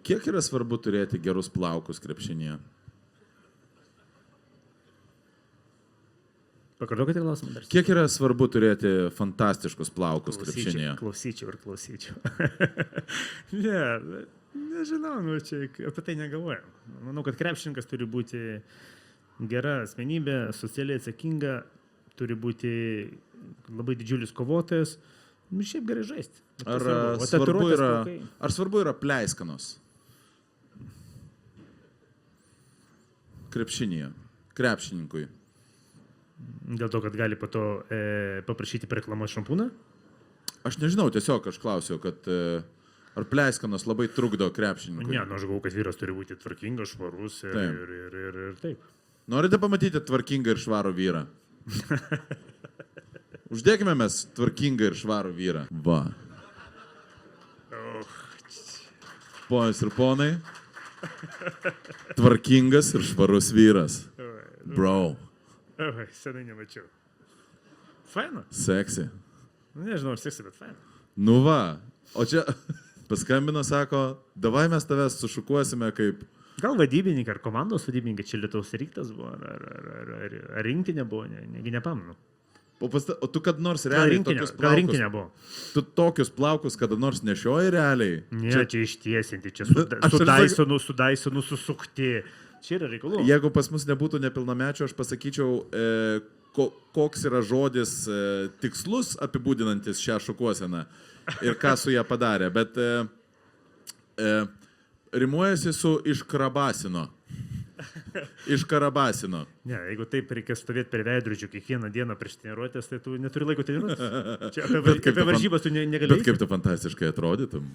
Kiek yra svarbu turėti gerus plaukus krepšinėje? Pakartokite klausimą dar. Kiek yra svarbu turėti fantastiškus plaukus krepšinėje? Klausyčiau. Nežinau, čia apie tai negalvojam. Manau, kad krepšininkas turi būti gera asmenybė, socialiai atsakinga, turi būti labai didžiulis kovotojas, šiaip gerai žaisti. Ar svarbu yra pleiskanos? Krepšinėje, krepšininkui. Dėl to, kad gali po to paprašyti reklamos šampūną? Aš nežinau, tiesiog aš klausiau, kad ar pleiskanos labai trukdo krepšininkui. Ne, aš galvoju, kad vyras turi būti tvarkingas, švarus ir taip. Norite pamatyti tvarkingą ir švarų vyrą? Uždėkime mes tvarkingą ir švarų vyrą. Va. Ponas ir ponai, tvarkingas ir švarus vyras. Bro. Senai nemačiau. Faina? Seksi. Nežinau, ar seksi, bet faina. Nu va, o čia paskambino, sako, davai mes tavęs sušukuosime kaip... Gal vadybininkai, ar komandos vadybininkai, čia Lietuvos Rytas buvo, ar rinktinė buvo, negi nepamenu. O tu kad nors realiai tokius plaukus... Gal rinktinė buvo. Tu tokius plaukus kada nors nešioji realiai? Ne, čia ištiesinti, čia su Dysonu susukti. Čia yra reikalų. Jeigu pas mus nebūtų nepilnamečio, aš pasakyčiau, koks yra žodis tikslus apibūdinantis šią šukuoseną ir ką su ją padarė. Bet rimuojasi su iškarabasino. Iškarabasino. Ne, jeigu taip reikia stovėti per veidrodžių kiekvieną dieną prieš treniruotės, tai tu neturi laiko treniruotis. Čia apie varžybas tu negali. Bet kaip tu fantastiškai atrodytum.